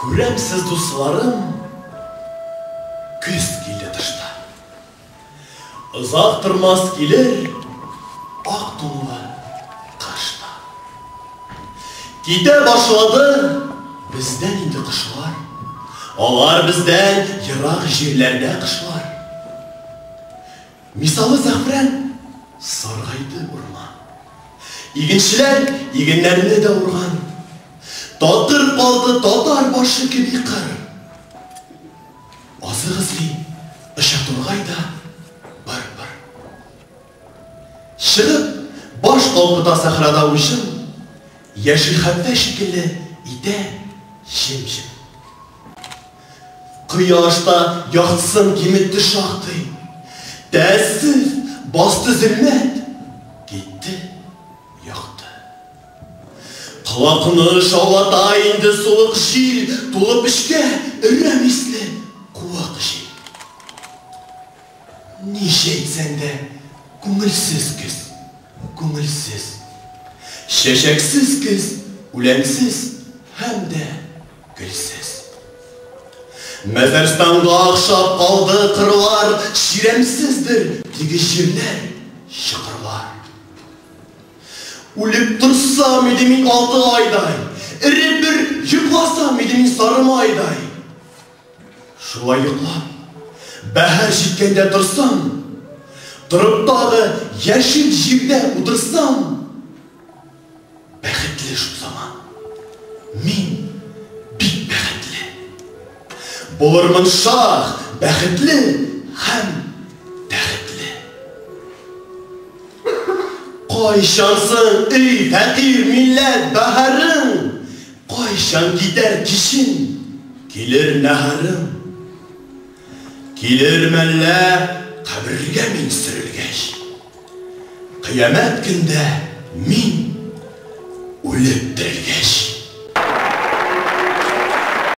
Күрәмсез дусларым, көз килде тышта. Ызак тормас килер, ак тунлы кышта. Китә башлады бездән инде кышлар. Алар бездән ерак җирләрдә кышлар. Мисалы зәгъфран саргайды урман. Игенчеләр игеннәрне дә урган. Татыр калды татар башы кеби кыр. Азык эзли ыша тургайда бар. Чыгып баш калкыта сахрада учын, яшел хәтфә шикелле итә җем-җем. Кыяшта яктысын киметте шактый. Тәссез басты зөлмәт, китте, якты. Кылакны шаулата инде сулык җил, тулып эшкә өрәм исле куак җил. Ничә әйтсәң дә күңелсез көз, күңелсез. Чәчәксез көз, үләңсез һәм дә гөлсез. Мәзәрстанга акшап калды кырлар, ширемсездер теге җирләр, чыкырлар. Үлеп турсам иде мин 6 айдай, эреп бер йокласам иде мин сарымайдай. Шулай йоклап, бәһәр җиткәндә торсам, торып тагы яшел җирдә утырсам, бәхетле шул заман. Мин булырмын шах, бәхетле һәм тәхетле. Кайчан ey фәкир милләт бәһарың, кайчан китәр кишин, килер нәһарың. Килер мәллә кабергә мин сөрелгәч, кыямәт көндә мин үлеп терелгәч.